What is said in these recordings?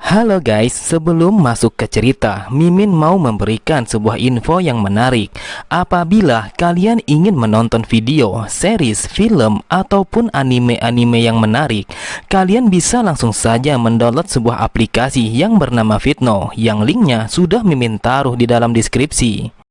Halo guys, sebelum masuk ke cerita, Mimin mau memberikan sebuah info yang menarik. Apabila kalian ingin menonton video, series, film, ataupun anime-anime yang menarik, kalian bisa langsung saja mendownload sebuah aplikasi yang bernama Fitno, yang linknya sudah Mimin taruh di dalam deskripsi.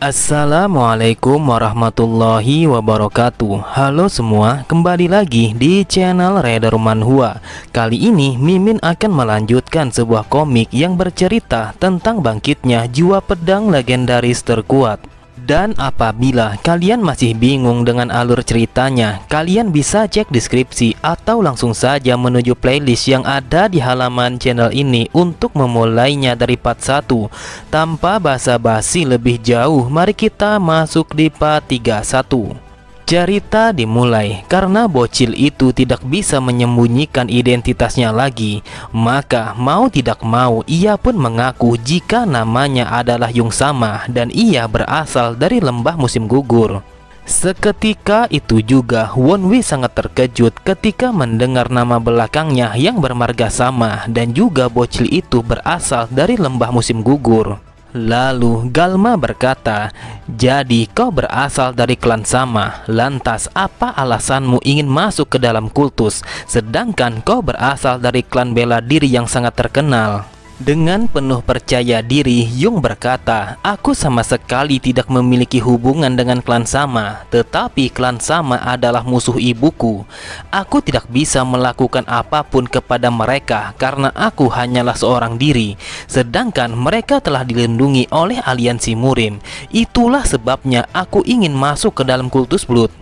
Assalamualaikum warahmatullahi wabarakatuh. Halo semua, kembali lagi di channel Reder Manhwa. Kali ini Mimin akan melanjutkan sebuah komik yang bercerita tentang bangkitnya jiwa pedang legendaris terkuat. Dan apabila kalian masih bingung dengan alur ceritanya, kalian bisa cek deskripsi atau langsung saja menuju playlist yang ada di halaman channel ini untuk memulainya dari part 1. Tanpa basa-basi lebih jauh, mari kita masuk di part 31. Cerita dimulai karena bocil itu tidak bisa menyembunyikan identitasnya lagi. Maka mau tidak mau ia pun mengaku jika namanya adalah Yung Sama dan ia berasal dari lembah musim gugur. Seketika itu juga Wonwi sangat terkejut ketika mendengar nama belakangnya yang bermarga Sama dan juga bocil itu berasal dari lembah musim gugur. Lalu Galma berkata, "Jadi kau berasal dari klan Sama, lantas apa alasanmu ingin masuk ke dalam kultus, sedangkan kau berasal dari klan bela diri yang sangat terkenal?" Dengan penuh percaya diri, Yung berkata, "Aku sama sekali tidak memiliki hubungan dengan klan Sama, tetapi klan Sama adalah musuh ibuku. Aku tidak bisa melakukan apapun kepada mereka karena aku hanyalah seorang diri, sedangkan mereka telah dilindungi oleh aliansi Murim. Itulah sebabnya aku ingin masuk ke dalam kultus Blood."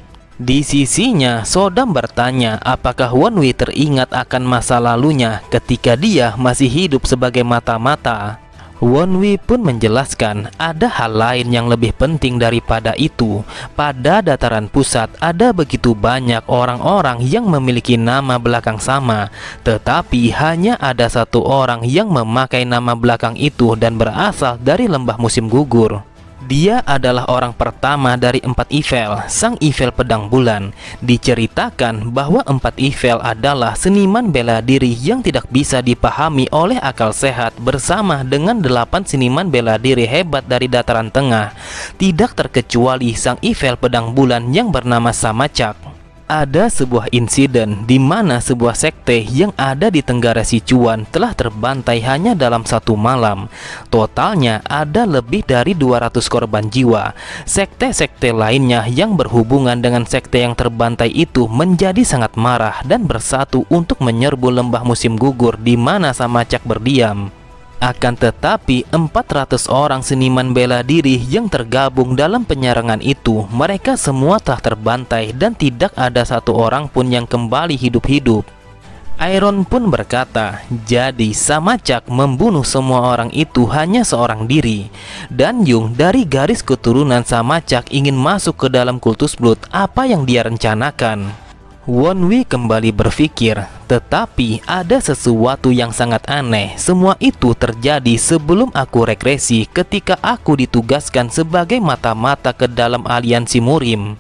Di sisinya, Sodam bertanya apakah Wonwi teringat akan masa lalunya ketika dia masih hidup sebagai mata-mata. Wonwi pun menjelaskan ada hal lain yang lebih penting daripada itu. Pada dataran pusat ada begitu banyak orang-orang yang memiliki nama belakang Sama, tetapi hanya ada satu orang yang memakai nama belakang itu dan berasal dari lembah musim gugur. Dia adalah orang pertama dari 4 Yvel, sang Yvel pedang bulan. Diceritakan bahwa 4 Yvel adalah seniman bela diri yang tidak bisa dipahami oleh akal sehat bersama dengan 8 seniman bela diri hebat dari dataran tengah. Tidak terkecuali sang Yvel pedang bulan yang bernama Samacak. Ada sebuah insiden di mana sebuah sekte yang ada di Tenggara Sichuan telah terbantai hanya dalam satu malam. Totalnya ada lebih dari 200 korban jiwa. Sekte-sekte lainnya yang berhubungan dengan sekte yang terbantai itu menjadi sangat marah dan bersatu untuk menyerbu lembah musim gugur di mana Samacak berdiam. Akan tetapi 400 orang seniman bela diri yang tergabung dalam penyerangan itu, mereka semua telah terbantai dan tidak ada satu orang pun yang kembali hidup-hidup. Iron pun berkata, "Jadi Samacak membunuh semua orang itu hanya seorang diri." Dan Yung dari garis keturunan Samacak ingin masuk ke dalam kultus Blood. Apa yang dia rencanakan? Wonwi kembali berpikir, tetapi ada sesuatu yang sangat aneh. Semua itu terjadi sebelum aku regresi ketika aku ditugaskan sebagai mata-mata ke dalam aliansi Murim.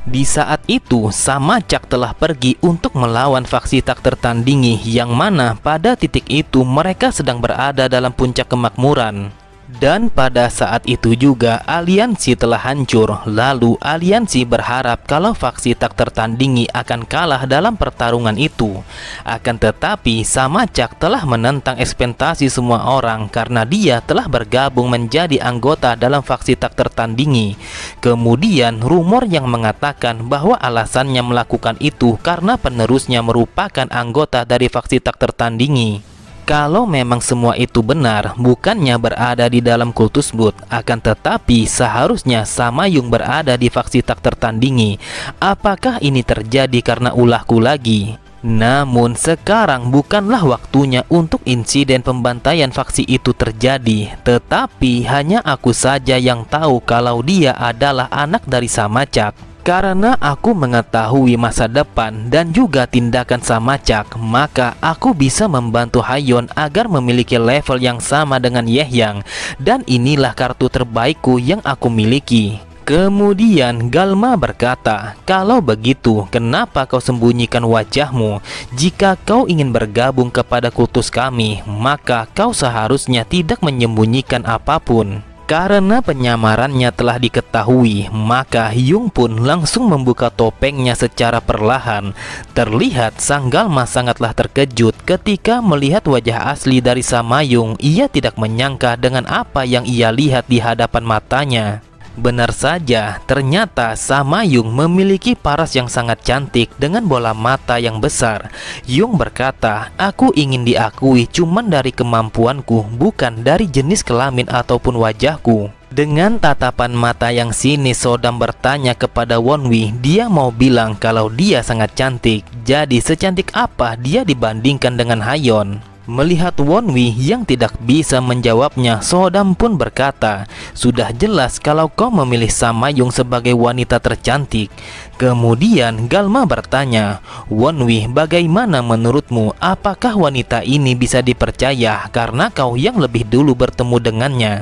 Di saat itu, Samacak telah pergi untuk melawan faksi tak tertandingi, yang mana pada titik itu mereka sedang berada dalam puncak kemakmuran. Dan pada saat itu juga aliansi telah hancur. Lalu aliansi berharap kalau faksi tak tertandingi akan kalah dalam pertarungan itu. Akan tetapi Samacak telah menentang ekspektasi semua orang karena dia telah bergabung menjadi anggota dalam faksi tak tertandingi. Kemudian rumor yang mengatakan bahwa alasannya melakukan itu karena penerusnya merupakan anggota dari faksi tak tertandingi. Kalau memang semua itu benar, bukannya berada di dalam kultus Blood, akan tetapi seharusnya Sama Yung berada di faksi tak tertandingi. Apakah ini terjadi karena ulahku lagi? Namun sekarang bukanlah waktunya untuk insiden pembantaian faksi itu terjadi, tetapi hanya aku saja yang tahu kalau dia adalah anak dari Samacak. Karena aku mengetahui masa depan dan juga tindakan Samacak, maka aku bisa membantu Hayon agar memiliki level yang sama dengan Yehyang. Dan inilah kartu terbaikku yang aku miliki. Kemudian Galma berkata, kalau begitu kenapa kau sembunyikan wajahmu? Jika kau ingin bergabung kepada kultus kami, maka kau seharusnya tidak menyembunyikan apapun. Karena penyamarannya telah diketahui, maka Hyung pun langsung membuka topengnya secara perlahan. Terlihat sang Galma sangatlah terkejut ketika melihat wajah asli dari Samayung. Ia tidak menyangka dengan apa yang ia lihat di hadapan matanya. Benar saja, ternyata Samayung memiliki paras yang sangat cantik dengan bola mata yang besar. Yung berkata, aku ingin diakui cuman dari kemampuanku, bukan dari jenis kelamin ataupun wajahku. Dengan tatapan mata yang sinis, Sodam bertanya kepada Wonwi. Dia mau bilang kalau dia sangat cantik. Jadi secantik apa dia dibandingkan dengan Hayon? Melihat Wonwi yang tidak bisa menjawabnya, Sodam pun berkata, sudah jelas kalau kau memilih Samayung sebagai wanita tercantik. Kemudian Galma bertanya, Wonwi, bagaimana menurutmu? Apakah wanita ini bisa dipercaya karena kau yang lebih dulu bertemu dengannya?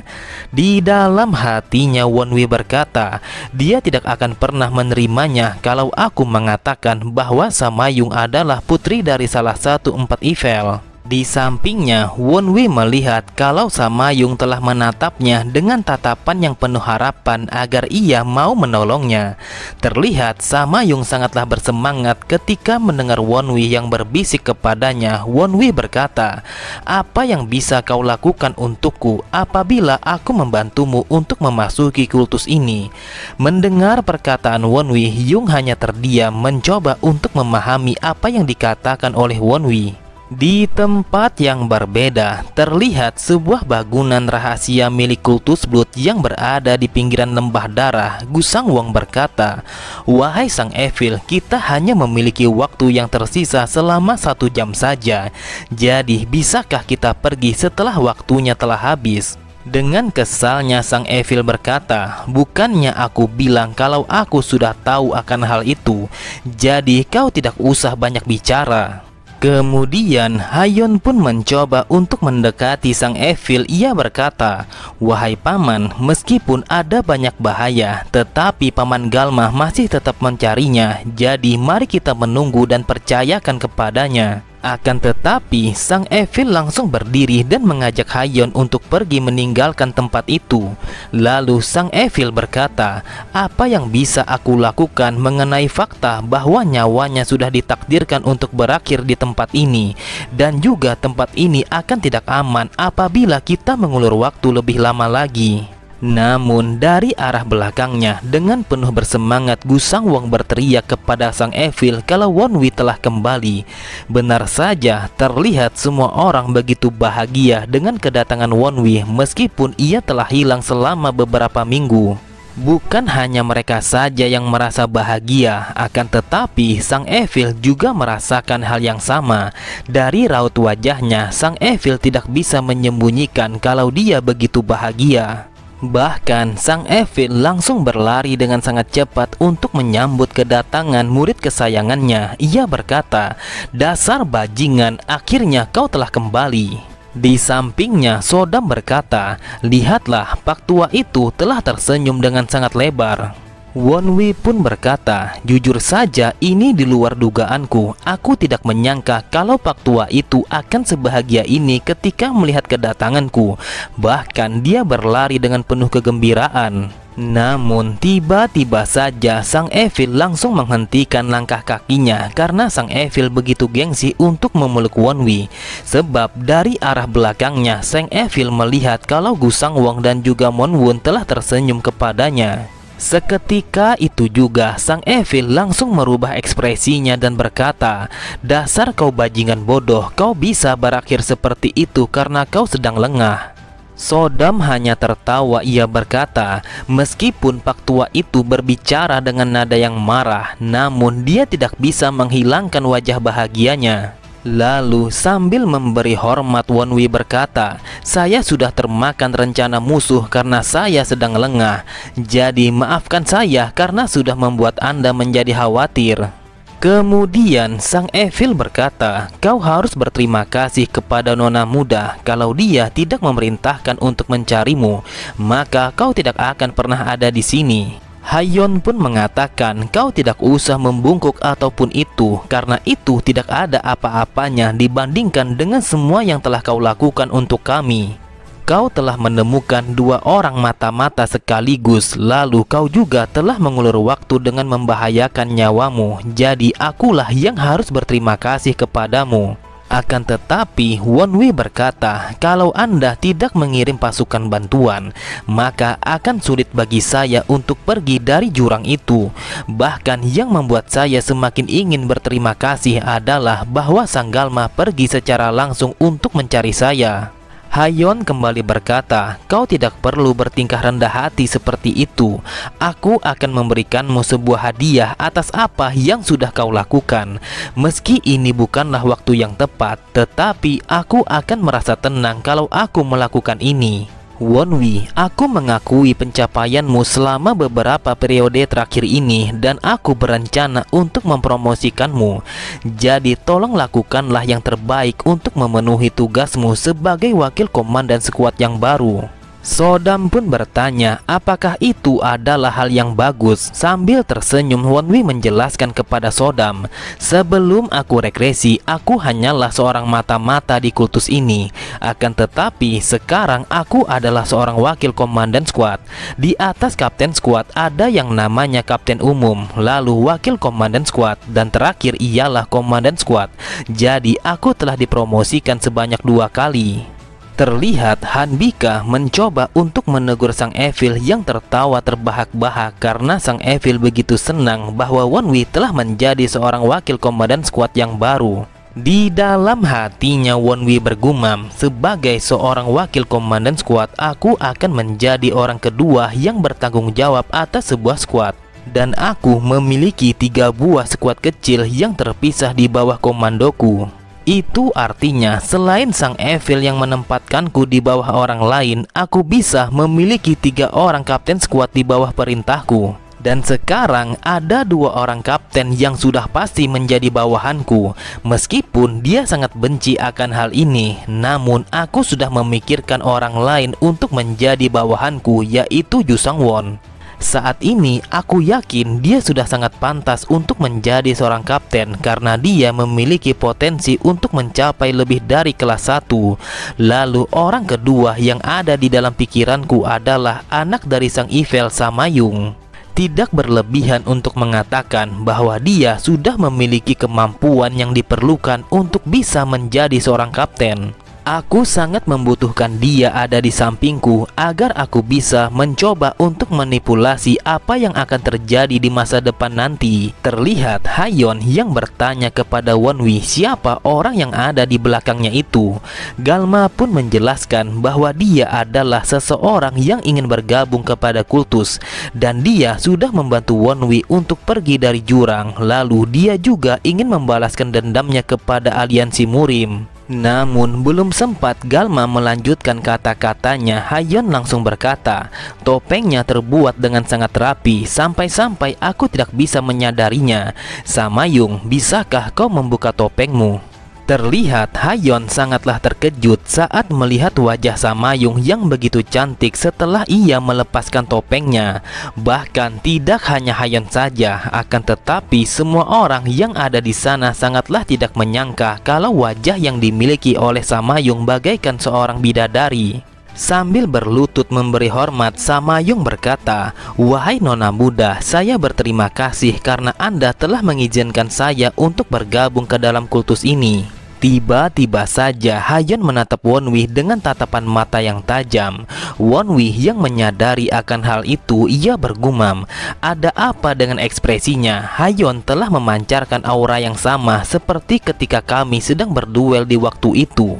Di dalam hatinya Wonwi berkata, dia tidak akan pernah menerimanya kalau aku mengatakan bahwa Samayung adalah putri dari salah satu 4 Eiffel. Di sampingnya, Wonwi melihat kalau Samayung telah menatapnya dengan tatapan yang penuh harapan agar ia mau menolongnya. Terlihat Samayung sangatlah bersemangat ketika mendengar Wonwi yang berbisik kepadanya. Wonwi berkata, apa yang bisa kau lakukan untukku apabila aku membantumu untuk memasuki kultus ini? Mendengar perkataan Wonwi, Yung hanya terdiam mencoba untuk memahami apa yang dikatakan oleh Wonwi. Di tempat yang berbeda, terlihat sebuah bangunan rahasia milik kultus Blood yang berada di pinggiran lembah darah. Gusang Wong berkata, wahai Sang Evil, kita hanya memiliki waktu yang tersisa selama 1 jam saja. Jadi bisakah kita pergi setelah waktunya telah habis? Dengan kesalnya Sang Evil berkata, bukannya aku bilang kalau aku sudah tahu akan hal itu. Jadi kau tidak usah banyak bicara. Kemudian Hayon pun mencoba untuk mendekati Sang Evil. Ia berkata, wahai paman, meskipun ada banyak bahaya, tetapi paman Galma masih tetap mencarinya. Jadi mari kita menunggu dan percayakan kepadanya. Akan tetapi Sang Evil langsung berdiri dan mengajak Hayon untuk pergi meninggalkan tempat itu. Lalu Sang Evil berkata, apa yang bisa aku lakukan mengenai fakta bahwa nyawanya sudah ditakdirkan untuk berakhir di tempat ini. Dan juga tempat ini akan tidak aman apabila kita mengulur waktu lebih lama lagi. Namun dari arah belakangnya dengan penuh bersemangat Gusang Wong berteriak kepada Sang Evil kalau Wonwi telah kembali. Benar saja, terlihat semua orang begitu bahagia dengan kedatangan Wonwi meskipun ia telah hilang selama beberapa minggu. Bukan hanya mereka saja yang merasa bahagia, akan tetapi Sang Evil juga merasakan hal yang sama. Dari raut wajahnya, Sang Evil tidak bisa menyembunyikan kalau dia begitu bahagia. Bahkan Sang Evil langsung berlari dengan sangat cepat untuk menyambut kedatangan murid kesayangannya. Ia berkata, dasar bajingan, akhirnya kau telah kembali. Di sampingnya Sodam berkata, lihatlah, Pak Tua itu telah tersenyum dengan sangat lebar. Wonwi pun berkata, jujur saja ini di luar dugaanku. Aku tidak menyangka kalau Pak Tua itu akan sebahagia ini ketika melihat kedatanganku. Bahkan dia berlari dengan penuh kegembiraan. Namun tiba-tiba saja Sang Evil langsung menghentikan langkah kakinya karena Sang Evil begitu gengsi untuk memeluk Wonwi. Sebab dari arah belakangnya Sang Evil melihat kalau Gusang Wong dan juga Monwon telah tersenyum kepadanya. Seketika itu juga Sang Evil langsung merubah ekspresinya dan berkata, dasar kau bajingan bodoh, kau bisa berakhir seperti itu karena kau sedang lengah. Sodam hanya tertawa. Ia berkata, meskipun Pak Tua itu berbicara dengan nada yang marah, namun dia tidak bisa menghilangkan wajah bahagianya. Lalu sambil memberi hormat, Wonwi berkata, "Saya sudah termakan rencana musuh karena saya sedang lengah. Jadi maafkan saya karena sudah membuat Anda menjadi khawatir." Kemudian sang Evil berkata, "Kau harus berterima kasih kepada nona muda. Kalau dia tidak memerintahkan untuk mencarimu, maka kau tidak akan pernah ada di sini." Hayon pun mengatakan, "Kau tidak usah membungkuk ataupun itu, karena itu tidak ada apa-apanya dibandingkan dengan semua yang telah kau lakukan untuk kami. Kau telah menemukan 2 orang mata-mata sekaligus, lalu kau juga telah mengulur waktu dengan membahayakan nyawamu. Jadi akulah yang harus berterima kasih kepadamu." Akan tetapi Wonwi berkata, "Kalau Anda tidak mengirim pasukan bantuan, maka akan sulit bagi saya untuk pergi dari jurang itu. Bahkan yang membuat saya semakin ingin berterima kasih adalah bahwa Sang Galma pergi secara langsung untuk mencari saya." Hayon kembali berkata, "Kau tidak perlu bertingkah rendah hati seperti itu. Aku akan memberikanmu sebuah hadiah atas apa yang sudah kau lakukan. Meski ini bukanlah waktu yang tepat, tetapi aku akan merasa tenang kalau aku melakukan ini. Wonwi, aku mengakui pencapaianmu selama beberapa periode terakhir ini dan aku berencana untuk mempromosikanmu. Jadi tolong lakukanlah yang terbaik untuk memenuhi tugasmu sebagai wakil komandan skuad yang baru." Sodam pun bertanya, apakah itu adalah hal yang bagus. Sambil tersenyum, Wonwi menjelaskan kepada Sodam, "Sebelum aku regresi, aku hanyalah seorang mata-mata di kultus ini. Akan tetapi sekarang aku adalah seorang wakil komandan skuad. Di atas kapten skuad ada yang namanya kapten umum, lalu wakil komandan skuad, dan terakhir ialah komandan skuad. Jadi aku telah dipromosikan sebanyak 2 kali." Terlihat Hanbika mencoba untuk menegur Sang Evil yang tertawa terbahak-bahak karena Sang Evil begitu senang bahwa Wonwi telah menjadi seorang wakil komandan skuad yang baru. Di dalam hatinya Wonwi bergumam, "Sebagai seorang wakil komandan skuad, aku akan menjadi orang kedua yang bertanggung jawab atas sebuah skuad. Dan aku memiliki 3 buah skuad kecil yang terpisah di bawah komandoku. Itu artinya selain Sang Evil yang menempatkanku di bawah orang lain, aku bisa memiliki 3 orang kapten skuad di bawah perintahku. Dan sekarang ada 2 orang kapten yang sudah pasti menjadi bawahanku. Meskipun dia sangat benci akan hal ini, namun aku sudah memikirkan orang lain untuk menjadi bawahanku, yaitu Ju Sangwon. Saat ini aku yakin dia sudah sangat pantas untuk menjadi seorang kapten karena dia memiliki potensi untuk mencapai lebih dari kelas 1. Lalu orang kedua yang ada di dalam pikiranku adalah anak dari Sang Evil, Samayung. Tidak berlebihan untuk mengatakan bahwa dia sudah memiliki kemampuan yang diperlukan untuk bisa menjadi seorang kapten. Aku sangat membutuhkan dia ada di sampingku agar aku bisa mencoba untuk manipulasi apa yang akan terjadi di masa depan nanti." Terlihat Hayon yang bertanya kepada Wonwi siapa orang yang ada di belakangnya itu. Galma pun menjelaskan bahwa dia adalah seseorang yang ingin bergabung kepada kultus dan dia sudah membantu Wonwi untuk pergi dari jurang. Lalu dia juga ingin membalaskan dendamnya kepada aliansi Murim. Namun belum sempat Galma melanjutkan kata-katanya, Hayon langsung berkata, "Topengnya terbuat dengan sangat rapi sampai-sampai aku tidak bisa menyadarinya. Samayung, bisakah kau membuka topengmu?" Terlihat Hayon sangatlah terkejut saat melihat wajah Samayung yang begitu cantik setelah ia melepaskan topengnya. Bahkan tidak hanya Hayon saja, akan tetapi semua orang yang ada di sana sangatlah tidak menyangka kalau wajah yang dimiliki oleh Samayung bagaikan seorang bidadari. Sambil berlutut memberi hormat, Samayung berkata, "Wahai nona muda, saya berterima kasih karena Anda telah mengizinkan saya untuk bergabung ke dalam kultus ini." Tiba-tiba saja Hayon menatap Wonwi dengan tatapan mata yang tajam. Wonwi yang menyadari akan hal itu, ia bergumam, "Ada apa dengan ekspresinya? Hayon telah memancarkan aura yang sama seperti ketika kami sedang berduel di waktu itu."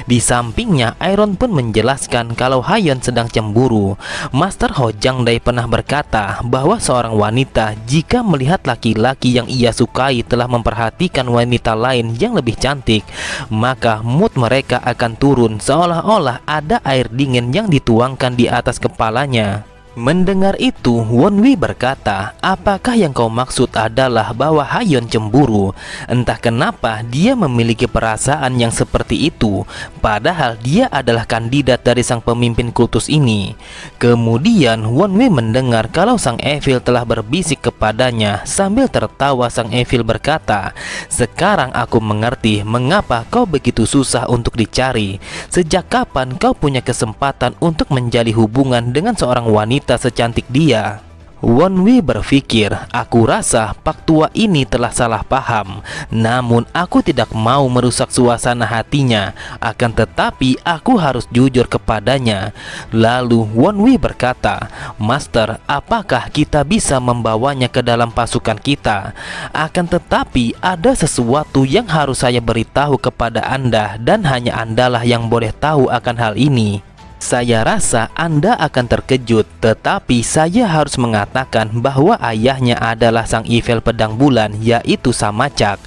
Di sampingnya Iron pun menjelaskan kalau Hayon sedang cemburu. Master Ho Jangdai pernah berkata bahwa seorang wanita jika melihat laki-laki yang ia sukai telah memperhatikan wanita lain yang lebih cantik, panik, maka mood mereka akan turun seolah-olah ada air dingin yang dituangkan di atas kepalanya. Mendengar itu, Wonwi berkata, apakah yang kau maksud adalah bahwa Hayeon cemburu? Entah kenapa dia memiliki perasaan yang seperti itu, padahal dia adalah kandidat dari sang pemimpin kultus ini. Kemudian Wonwi mendengar kalau sang Evil telah berbisik kepadanya. Sambil tertawa, sang Evil berkata, sekarang aku mengerti mengapa kau begitu susah untuk dicari. Sejak kapan kau punya kesempatan untuk menjalin hubungan dengan seorang wanita secantik dia? Wonwi berpikir, aku rasa Pak Tua ini telah salah paham. Namun aku tidak mau merusak suasana hatinya. Akan tetapi aku harus jujur kepadanya. Lalu Wonwi berkata, Master, apakah kita bisa membawanya ke dalam pasukan kita? Akan tetapi ada sesuatu yang harus saya beritahu kepada Anda, dan hanya Andalah yang boleh tahu akan hal ini. Saya rasa Anda akan terkejut, tetapi saya harus mengatakan bahwa ayahnya adalah sang Evil pedang bulan, yaitu Samachak.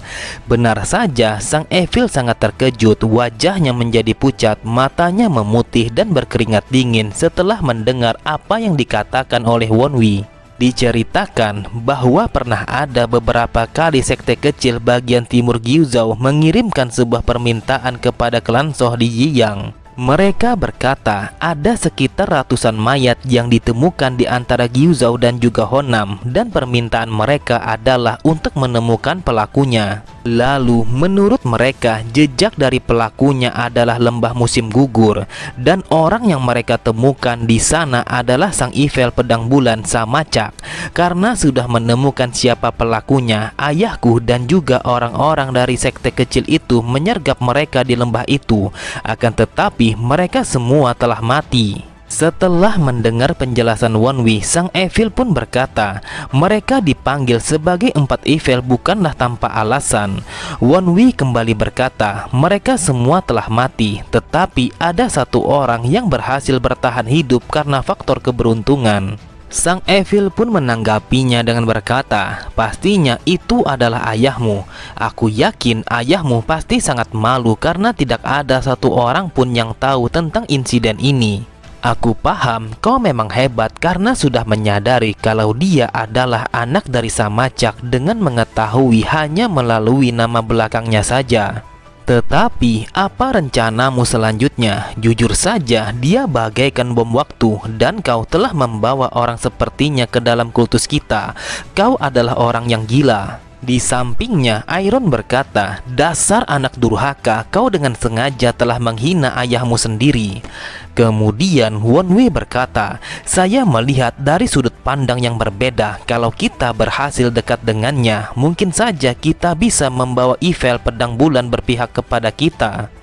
Benar saja, sang Evil sangat terkejut, wajahnya menjadi pucat, matanya memutih dan berkeringat dingin setelah mendengar apa yang dikatakan oleh Wonwi. Diceritakan bahwa pernah ada beberapa kali sekte kecil bagian timur Gyuzhou mengirimkan sebuah permintaan kepada klan Soh di Yiyang. Mereka berkata ada sekitar ratusan mayat yang ditemukan di antara Gyuzhou dan juga Honam, dan permintaan mereka adalah untuk menemukan pelakunya. Lalu menurut mereka jejak dari pelakunya adalah lembah musim gugur, dan orang yang mereka temukan di sana adalah sang Evil pedang bulan Samachak. Karena sudah menemukan siapa pelakunya, ayahku dan juga orang-orang dari sekte kecil itu menyergap mereka di lembah itu. Akan tetapi mereka semua telah mati. Setelah mendengar penjelasan Wonwi, sang Evil pun berkata, mereka dipanggil sebagai 4 Evil bukanlah tanpa alasan. Wonwi kembali berkata, mereka semua telah mati, tetapi ada satu orang yang berhasil bertahan hidup karena faktor keberuntungan. Sang Evil pun menanggapinya dengan berkata, pastinya itu adalah ayahmu. Aku yakin ayahmu pasti sangat malu karena tidak ada satu orang pun yang tahu tentang insiden ini. Aku paham kau memang hebat karena sudah menyadari kalau dia adalah anak dari Samachak dengan mengetahui hanya melalui nama belakangnya saja. Tetapi apa rencanamu selanjutnya? Jujur saja dia bagaikan bom waktu, dan kau telah membawa orang sepertinya ke dalam kultus kita. Kau adalah orang yang gila. Di sampingnya, Iron berkata, dasar anak durhaka, kau dengan sengaja telah menghina ayahmu sendiri. Kemudian Wonwi berkata, saya melihat dari sudut pandang yang berbeda. Kalau kita berhasil dekat dengannya, mungkin saja kita bisa membawa Evil pedang bulan berpihak kepada kita.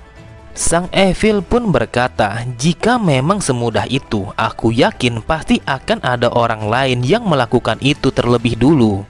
Sang Evil pun berkata, jika memang semudah itu, aku yakin pasti akan ada orang lain yang melakukan itu terlebih dulu.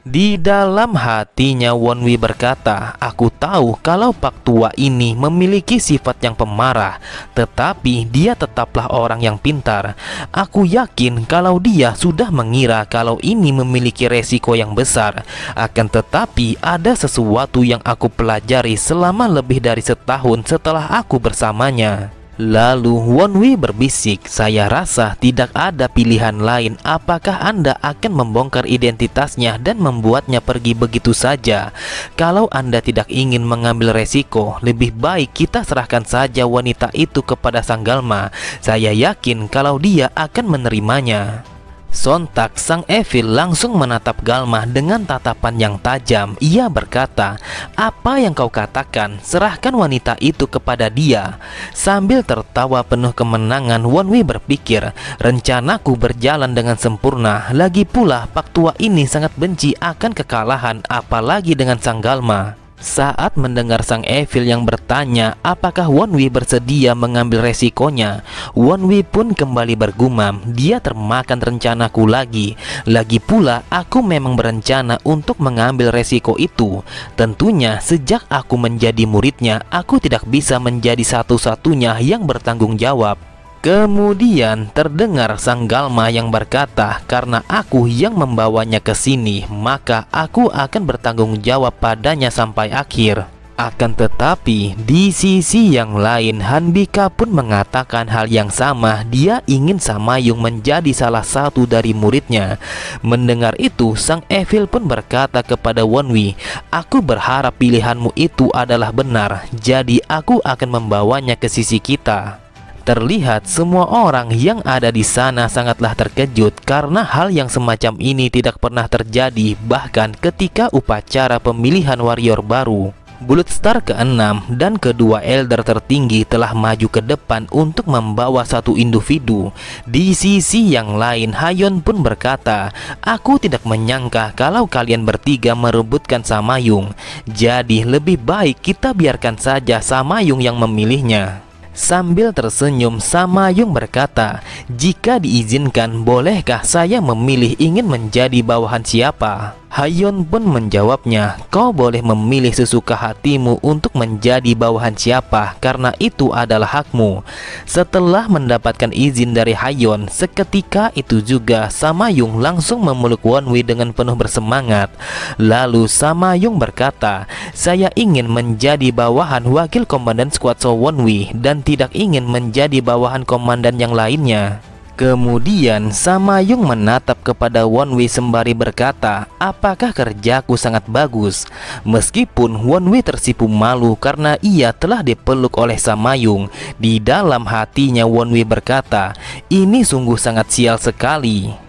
Di dalam hatinya Wonwi berkata, aku tahu kalau Pak Tua ini memiliki sifat yang pemarah, tetapi dia tetaplah orang yang pintar. Aku yakin kalau dia sudah mengira kalau ini memiliki resiko yang besar. Akan tetapi ada sesuatu yang aku pelajari selama lebih dari setahun setelah aku bersamanya. Lalu Wonwi berbisik, saya rasa tidak ada pilihan lain. Apakah Anda akan membongkar identitasnya dan membuatnya pergi begitu saja? Kalau Anda tidak ingin mengambil resiko, lebih baik kita serahkan saja wanita itu kepada Sang Galma. Saya yakin kalau dia akan menerimanya. Sontak sang Evil langsung menatap Galma dengan tatapan yang tajam. Ia berkata, apa yang kau katakan? Serahkan wanita itu kepada dia. Sambil tertawa penuh kemenangan, Wonwi berpikir, rencanaku berjalan dengan sempurna. Lagi pula Pak Tua ini sangat benci akan kekalahan, apalagi dengan sang Galma. Saat mendengar sang Evil yang bertanya apakah Wonwi bersedia mengambil resikonya, Wonwi pun kembali bergumam, dia termakan rencanaku lagi. Lagi pula aku memang berencana untuk mengambil resiko itu. Tentunya sejak aku menjadi muridnya, aku tidak bisa menjadi satu-satunya yang bertanggung jawab. Kemudian terdengar sang Galma yang berkata, karena aku yang membawanya ke sini, maka aku akan bertanggung jawab padanya sampai akhir. Akan tetapi, di sisi yang lain, Hanbika pun mengatakan hal yang sama. Dia ingin Samayung menjadi salah satu dari muridnya. Mendengar itu, Sang Evil pun berkata kepada Wonwi, "Aku berharap pilihanmu itu adalah benar. Jadi aku akan membawanya ke sisi kita." Terlihat semua orang yang ada di sana sangatlah terkejut karena hal yang semacam ini tidak pernah terjadi bahkan ketika upacara pemilihan warrior baru. Bloodstar ke-6 dan kedua elder tertinggi telah maju ke depan untuk membawa satu individu. Di sisi yang lain, Hayon pun berkata, "Aku tidak menyangka kalau kalian bertiga merebutkan Samayung. Jadi lebih baik kita biarkan saja Samayung yang memilihnya." Sambil tersenyum, Samayung berkata, "Jika diizinkan, bolehkah saya memilih ingin menjadi bawahan siapa?" Hayon pun menjawabnya, "Kau boleh memilih sesuka hatimu untuk menjadi bawahan siapa, karena itu adalah hakmu." Setelah mendapatkan izin dari Hayon, seketika itu juga Samayung langsung memeluk Wonwi dengan penuh bersemangat. Lalu Samayung berkata, "Saya ingin menjadi bawahan wakil komandan skuad So Wonwi dan tidak ingin menjadi bawahan komandan yang lainnya." Kemudian Samayung menatap kepada Wonwi sembari berkata, "Apakah kerjaku sangat bagus?" Meskipun Wonwi tersipu malu karena ia telah dipeluk oleh Samayung, di dalam hatinya Wonwi berkata, "Ini sungguh sangat sial sekali."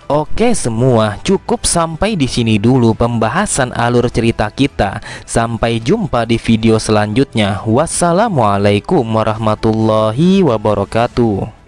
Oke semua, cukup sampai di sini dulu pembahasan alur cerita kita. Sampai jumpa di video selanjutnya. Wassalamualaikum warahmatullahi wabarakatuh.